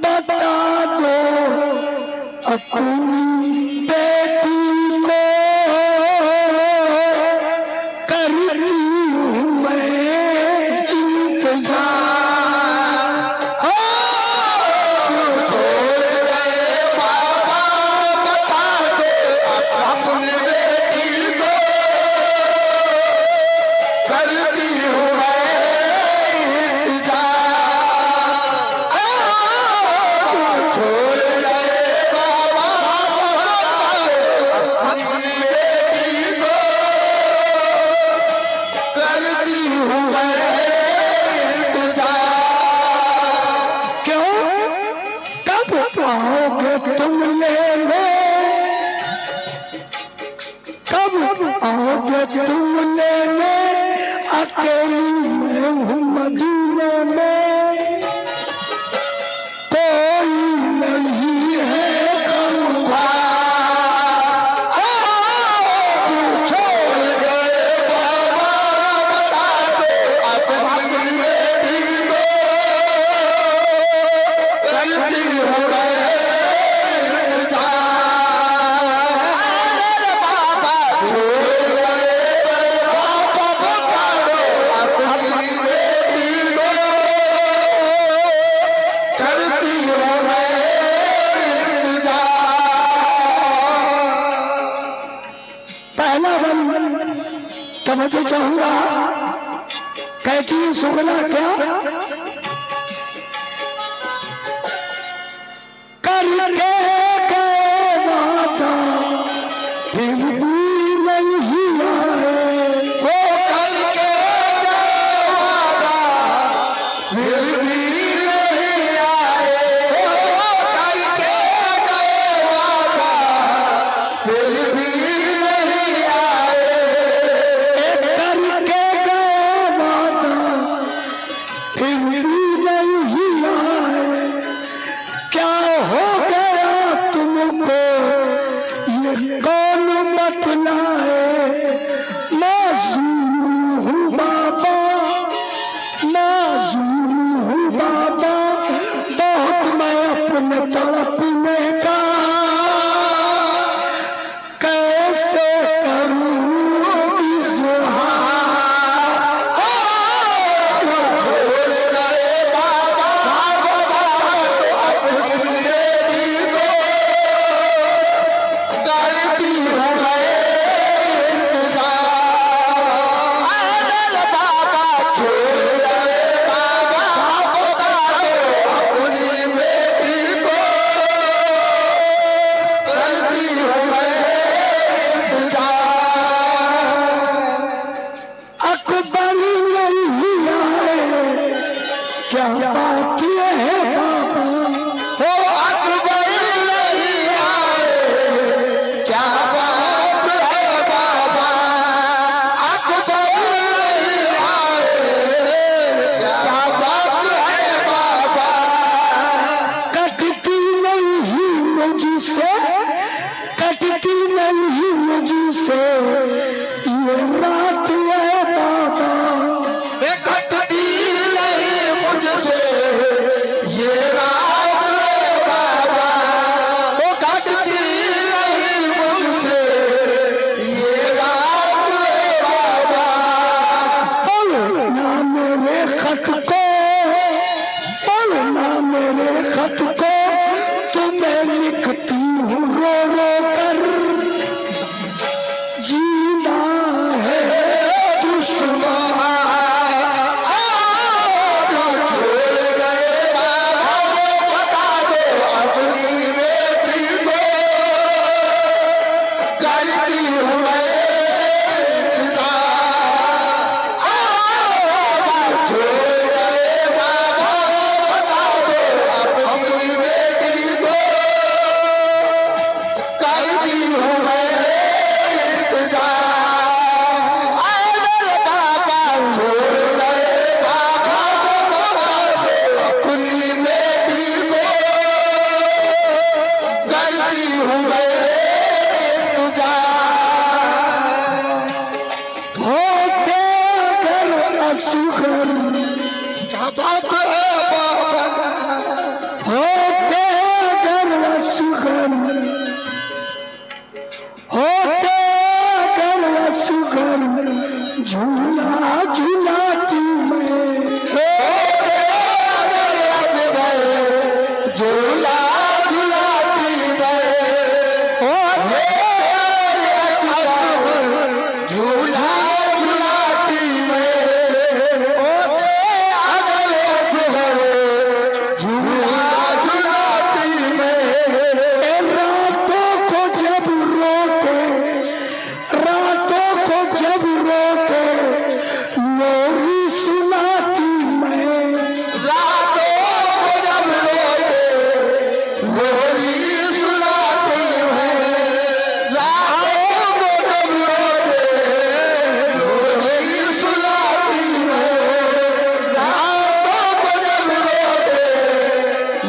बता दो अपनी बेटी को, करती हूँ मैं इंतजार। छोड़ गए बाबा बता दो अपनी बेटी को, करती हूँ मैं इंतजार। छोड़ गए बाबा अपनी बेटी को, करती हूँ मैं इंतजार। क्यों कब आओगे तुम लेने, कब आओगे तुम लेने, अकेली मैं हूँ मदीने में, कोई नहीं है गमख्वार। छोड़ गए बाबा बता दो अपनी बेटी को, करती हूँ मैं इंतजार। मेरे बाबा छोड़ गए बाबा बता दो अपनी बेटी को, करती हूँ मैं इंतजार। पहला बन तवज्जो चाहूंगा, कहती है सुगना क्या करके गए वादा फिर भी नहीं आए, वो कल के वादा फिर भी नहीं आए। वो कल के वादा फिर भी नहीं आए। करके गए वादा फिर भी नहीं आए, क्या हो गया तुमको ये कौन बतलाए, माजूर हूँ बाबा, माजूर हूँ बाबा, बहुत मैं अपने तड़पने का कैसे करूँ इज़हार। छोड़ गए बाबा बता दो अपनी बेटी को, करती हूँ मैं इंतजार। मेरे बाबा छोड़ गए बाबा बता दो अपनी बेटी को,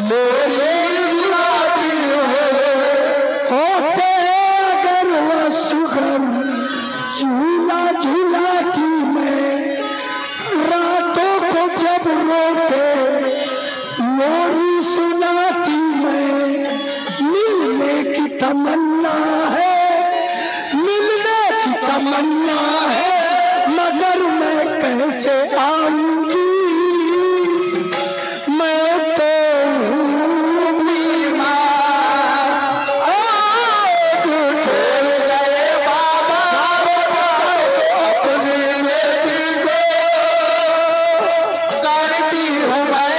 लोरी सुनाती है। होते अगर वो सुगर झूला झूलाती मैं, रातों को जब रोते लोरी सुनाती मैं। मिलने की तमन्ना है, मिलने की तमन्ना है, मगर मैं कैसे आऊंगी, मैं तो हूँ बीमार। छोड़ गए बाबा अपनी बेटी को, करती हूँ मैं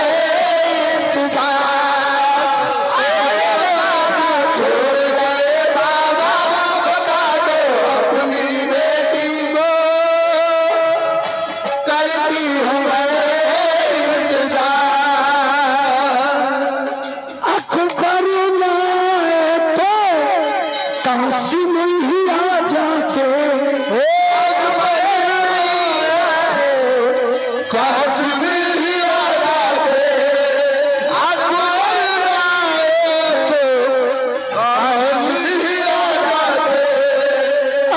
इंतजार। छोड़ गए बाबा बता दो अपनी बेटी को, करती हूँ मैं इंतजार। अकबर ना आए तो कासिम ही आ जाते। कश्मीरी आ जाते, अकबर आए तो कश्मीरी आ जाते।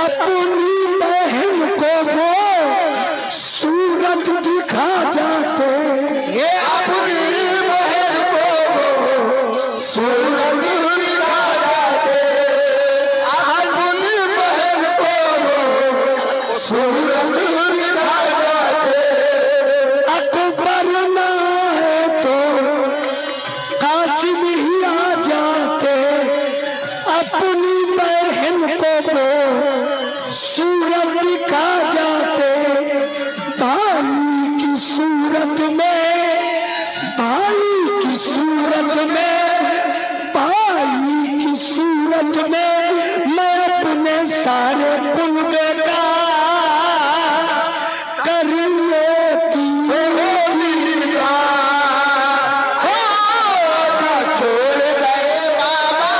अपनी बहन को वो सूरत दिखा जाते। ये अपनी बहन को सूरत दिखा जाते, अपनी बहन को सूरत दिखा जाते। अकबर ना आए तो कासिम ही आ जाते। अपनी बहन को वो सूरत दिखा जाते। भाई की सूरत में, भाई की सूरत में, भाई की सूरत में मैं अपने सारे पुल बेकार कर लेती हूँ। छोड़ गए बाबा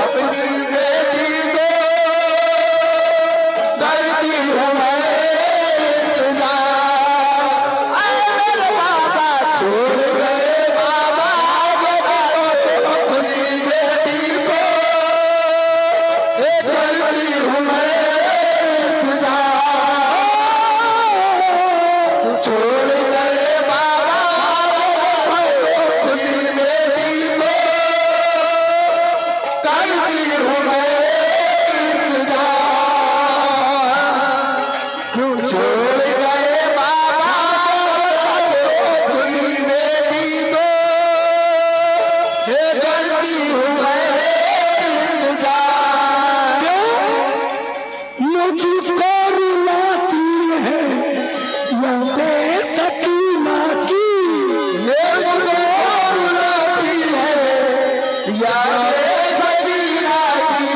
अपनी बेटी को, करती हूँ मैं इंतजार। मेरे बाबा छोड़ गए बाबा अपनी बेटी को, करती हूँ मैं इंतजार। छोड़ गए बाबा अपनी बेटी को, करती हूँ मैं इंतजार। छोड़ गए बाबा अपनी बेटी को, करती हूँ मैं इंतजार। मुझको रुलाती है यादें सकीना की। मुझको रुलाती है यादें सकीना की,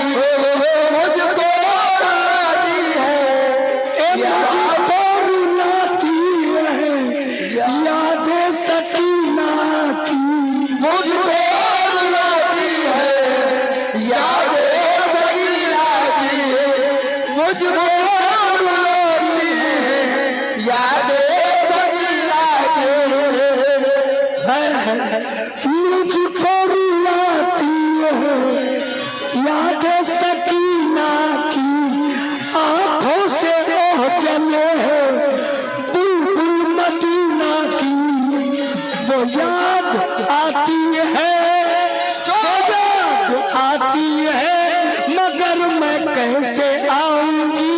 मुझको रुलाती है मुझको रुलाती है यादें सकीना की। मुझको रुलाती है यादें सकीना की, मुझको रुलाती है यादें सकीना की। मुझको रुलाती है यादें सकीना की। आंखों से ओह चले है बुलबुल मदीना की। वो याद आती है, वो याद आती है, मगर मैं कैसे आऊंगी,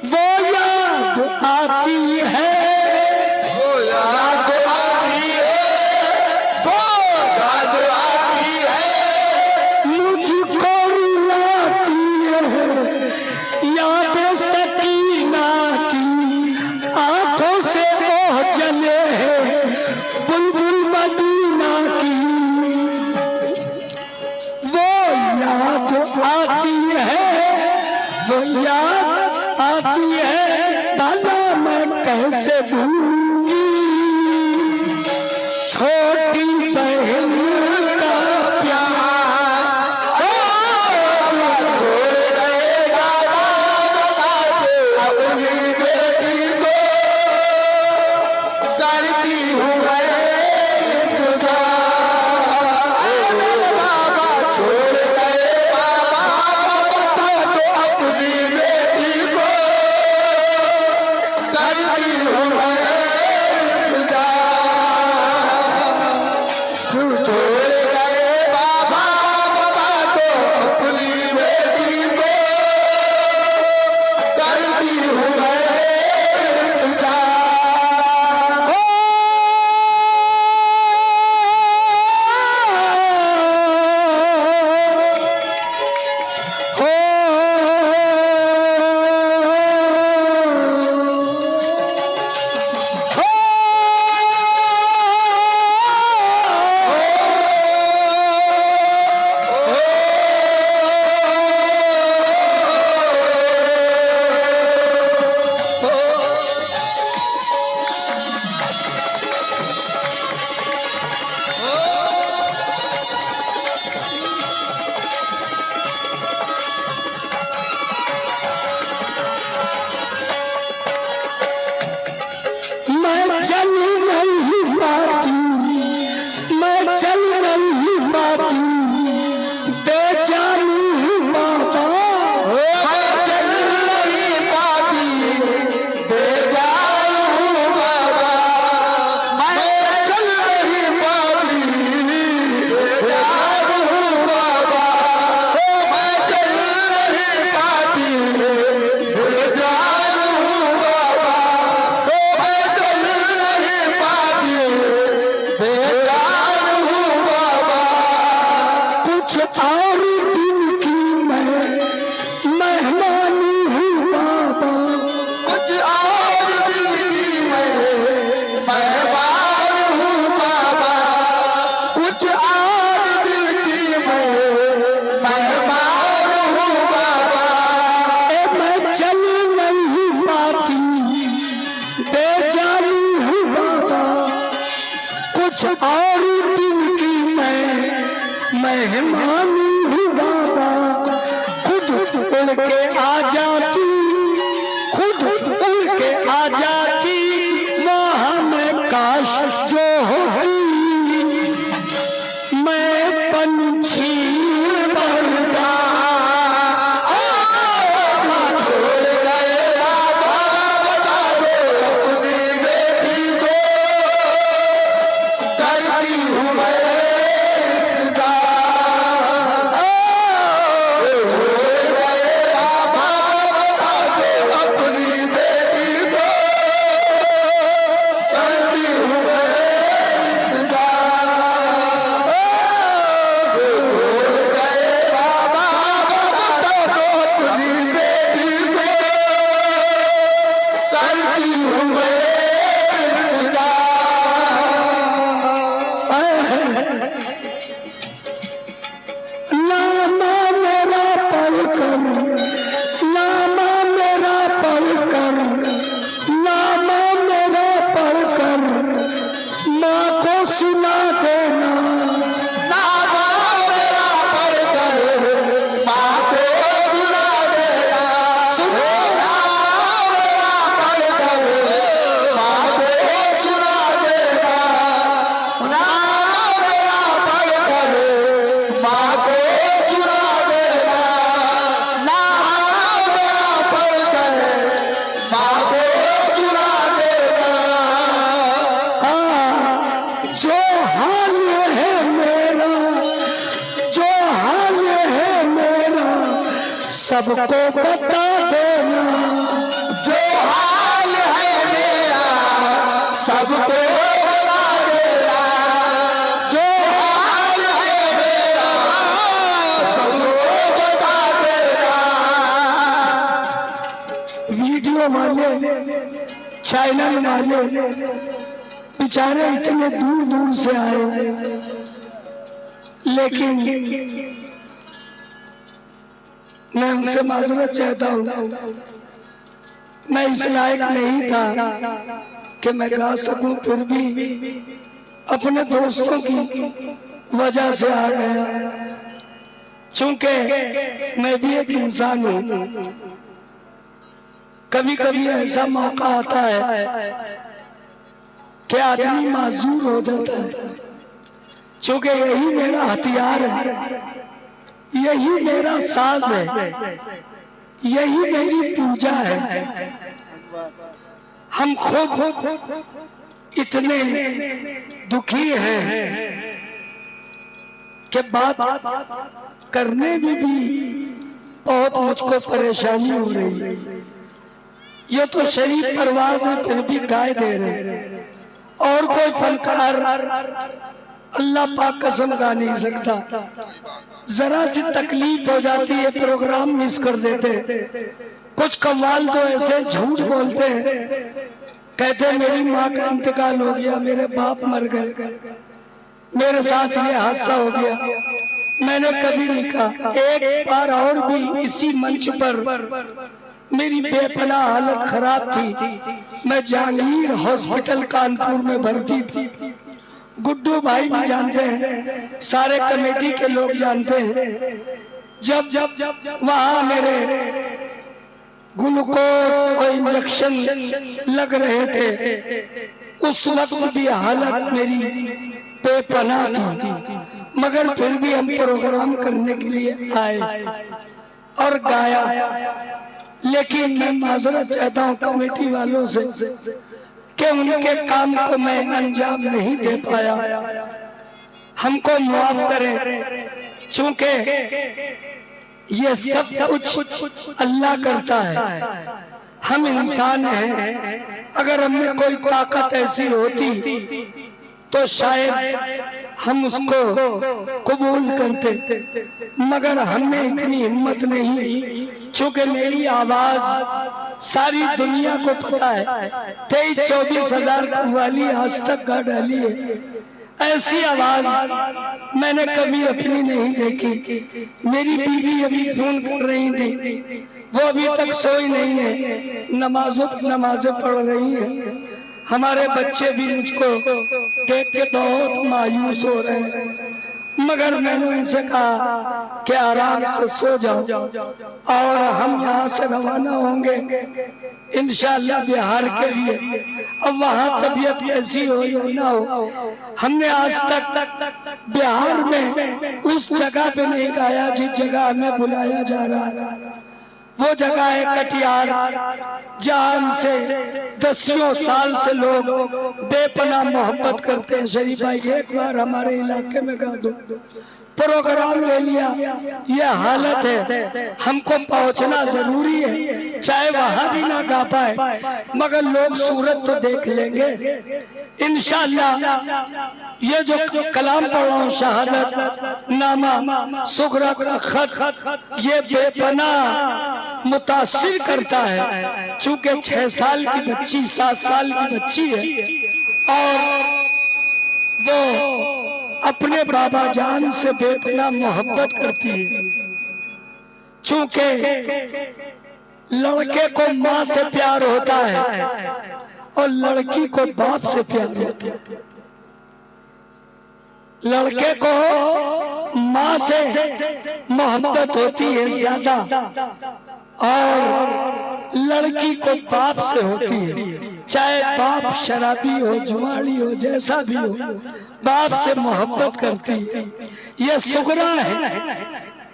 वो याद आती है। वो याद आती है, वो याद आती है, मुझको रुलाती है यादें सकीना की। आंखों से ओह चले है बुलबुल मदीना की। वो याद आती है, वो याद आती है, भला मैं कैसे भूलूंगी छोटी बहन का प्यार। छोड़ गए बाबा बता दो अपनी बेटी को, करती हूँ मैं और दिन की मैं मेहमानी हूँ बाबा, कुछ और दिन की मैं मेहमान हूँ बाबा, कुछ और दिन की मैं मेहमान हूँ बाबा। मैं चल नहीं पाती बेजानी हूँ बाबा, कुछ और दिन की मैं मेहमानी हूँ बाबा। खुद उड़ के आ जाती, खुद उड़ के आ जाती, वहाँ मैं काश जो होती, मैं पंछी बनता। छोड़ गए बाबा बता दो अपनी बेटी को, करती हूँ मैं इंतजार। छोड़ गए बाबा बता दो अपनी बेटी को, करती हूँ मैं इंतजार। छोड़ गए बाबा बता दो अपनी बेटी को, करती हूँ मैं नामा मेरा पढ़कर, नामा मेरा पढ़कर, नामा मेरा पढ़कर, माँ को सुना देना। नामा मेरा पढ़कर माँ को सुना देना। नामा मेरा पढ़कर माँ को सुना देना। नामा मेरा पढ़कर माँ को सुना देना। नामा मेरा पढ़कर माँ को सुना देना। जो हाल है मेरा, जो हाल है मेरा, सबको बता देना। जो हाल है मेरा सबको बता देना। जो हाल है मेरा सबको बता देना। वीडियो वाले, चैनल वाले बेचारे इतने दूर दूर से आए, लेकिन मैं उनसे माजूरत चाहता हूँ, मैं इस लायक नहीं था कि मैं गा सकूं, फिर भी अपने दोस्तों की वजह से आ गया। चूंकि मैं भी एक इंसान हूँ, कभी कभी ऐसा मौका आता है कि आदमी माजूर हो जाता है। चूंकि यही मेरा हथियार है, यही मेरा साज है, यही मेरी पूजा है। हम खुद इतने दुखी हैं कि बात करने में भी बहुत मुझको परेशानी हो रही है। ये तो शरीफ परवाज है, फिर भी गाय दे रहे हैं, और कोई फनकार अल्लाह पाक कसम गा नहीं सकता। जरा सी तकलीफ हो जाती है, प्रोग्राम मिस कर देते। कुछ कव्वाल तो ऐसे झूठ बोलते हैं, कहते मेरी माँ का इंतकाल हो गया, मेरे बाप मर गए, मेरे साथ ये हादसा हो गया। मैंने कभी नहीं कहा। एक बार और भी इसी मंच पर मेरी बेपनाह हालत खराब थी, मैं जहांगीर हॉस्पिटल कानपुर में भर्ती थी। गुड्डू भाई भी जानते हैं, सारे कमेटी के लोग जानते हैं। जब वहां मेरे ग्लूकोज और इंजेक्शन लग रहे थे, उस वक्त भी हालत मेरी बेपनाह थी, मगर फिर भी हम प्रोग्राम करने के लिए आए और गाया। लेकिन मैं माजरत चाहता हूँ कमेटी वालों से कि उनके काम को मैं अंजाम नहीं दे पाया, हमको माफ करें। चूंकि ये सब कुछ अल्लाह करता है, हम इंसान हैं। अगर हमें कोई ताकत ऐसी होती तो शायद हम उसको कबूल करते, मगर हमने इतनी हिम्मत नहीं, चूंकि मेरी आवाज सारी दुनिया को पता है। 23-24 हजार कव्वाली आज तक गा डाली है। ऐसी आवाज मैंने कभी अपनी नहीं देखी। मेरी बीवी अभी फोन कर रही थी, वो अभी तक सोई नहीं है, नमाजें पढ़ रही है। हमारे बच्चे भी मुझको देख के बहुत मायूस हो रहे हैं, मगर मैंने उनसे कहा कि आराम से सो जाओ और हम यहाँ से रवाना होंगे इंशाअल्लाह बिहार के लिए। अब वहाँ तबीयत कैसी हो या ना हो, हमने आज तक बिहार में उस जगह पे नहीं गाया जिस जगह हमें बुलाया जा रहा है। वो जगह है कटिहार, जहां से दसियों साल से लोग बेपनाह मोहब्बत करते हैं। शरीफ भाई एक बार हमारे इलाके में गा दो। प्रोग्राम ले लिया, ये हालत है, हमको पहुंचना जरूरी है, चाहे वहां भी ना गा पाए मगर लोग सूरत तो देख लेंगे इंशाअल्लाह। ये जो कलाम पढ़ रहा हूँ, शहादत नामा सुगरा का खत, ये बेपनाह मुतासिर करता है। चूंकि 6 साल की बच्ची 7 साल की बच्ची है और वो अपने बाबा जान से बेपनाह मोहब्बत करती है। चूंकि लड़के को माँ से प्यार होता है और लड़की को बाप से प्यार होता है। लड़के को माँ से मोहब्बत होती है ज्यादा और लड़की को बाप से होती है। चाहे बाप शराबी हो, जुआड़ी हो, जैसा भी हो, बाप से मोहब्बत करती है। ये सुगरा है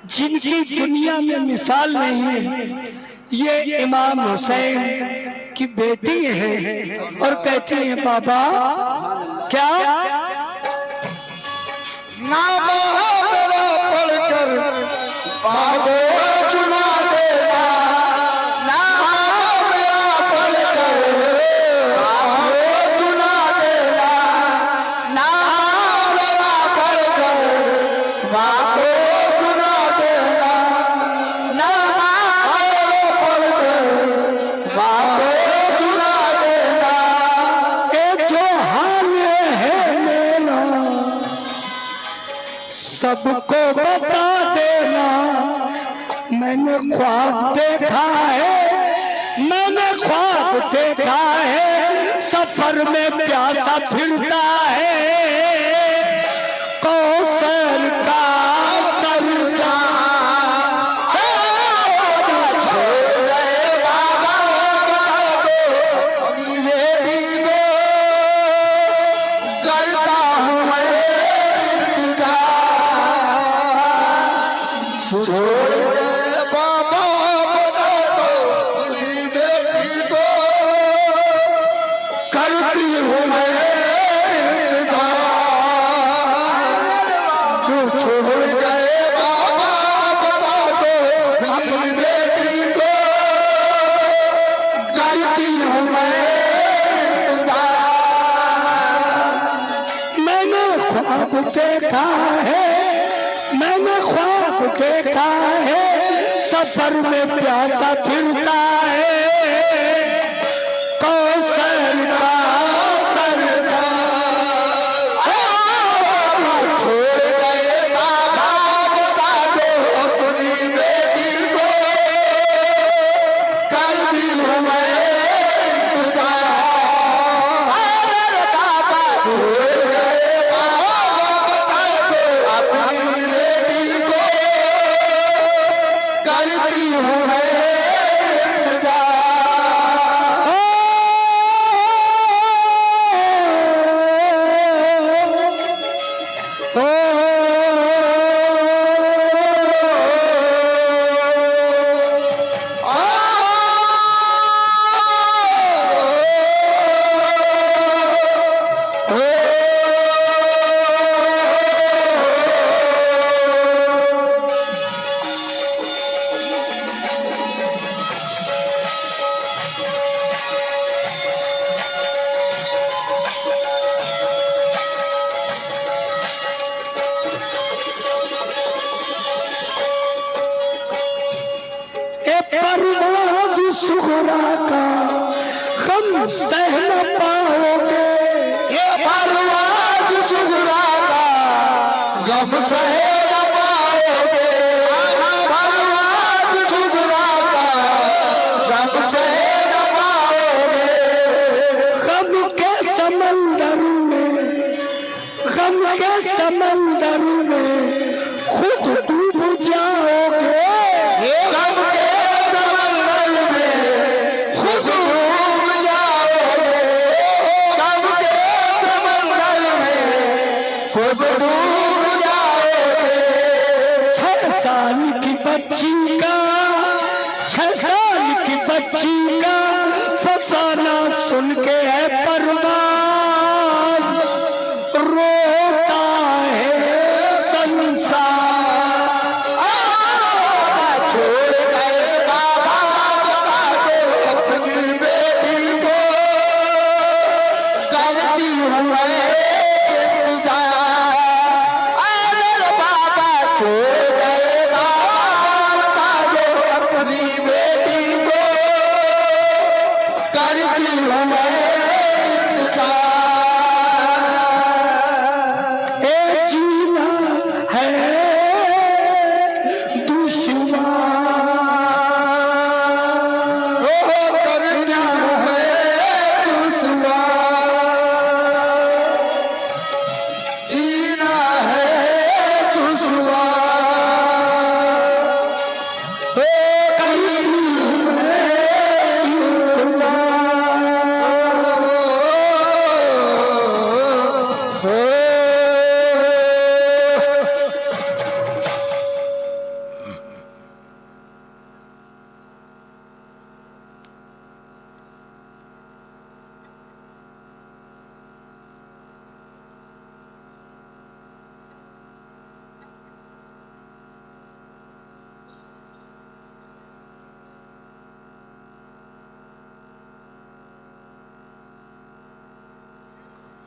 जिनकी दुनिया में मिसाल नहीं है। ये इमाम हुसैन की बेटी है और कहती है बाबा क्या नाम मेरा पढ़कर बागो सुना देना, नाम मेरा पढ़कर बागो सुना देना, नाम मेरा पढ़कर बागो सुना देना, नाम मेरा पढ़कर बागो सुना देना। ये जो हाल है मेरा सबको बता देना। मैंने ख्वाब देखा है, मैंने ख्वाब देखा है, सफर में प्यासा फिरता है कौसर का सरदार। देखा है, मैंने ख्वाब देखा है, सफर में प्यासा फिरता है कौसर का सरदार। छोड़ गए बाबा बता दो अपनी बेटी को, कल भी हूँ मैं इंतजार। मेरे बाबा छोड़ गए बाबा बता दो अपनी बेटी को, कल भी हूँ मैं इंतजार। का गम सह न पाओगे। ये परवाज़ सुगरा का गम सह न पाओगे। परवाज़ सुगरा का गम सह न पाओगे। गम के समंदर में, गम के समंदर में खुद डूब जाओगे। ये गम के समंदर में खुद डूब जाओगे। गम के समंदर में खुद डूब जाओगे। 6 साल की बच्ची का, 6 साल की बच्ची का फसाना सुन के है परवाज़, रोता है संसार। छोड़ गए बाबा बता दो अपनी बेटी को, करती हूँ मैं इंतजार। मेरे बाबा छोड़ गए बाबा बता दो अपनी बेटी को, करती हूँ मैं इंतजार। ए जीना है दुश्वार, ओ करती हूँ मैं दुश्वार। जीना है दुश्वार। ओ करती हूँ मैं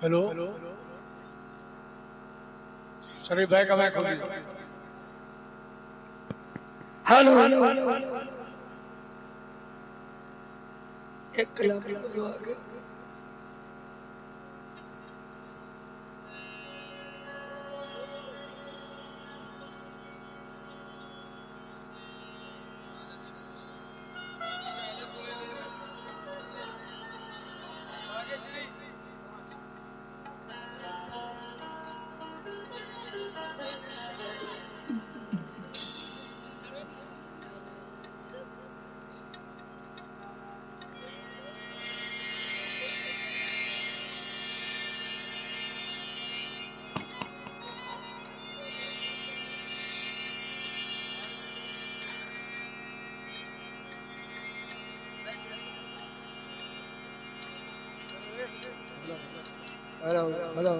हेलो शरीफ भाई का मैं खोलिए। हेलो, एक कलाम जो आगे। Hello hello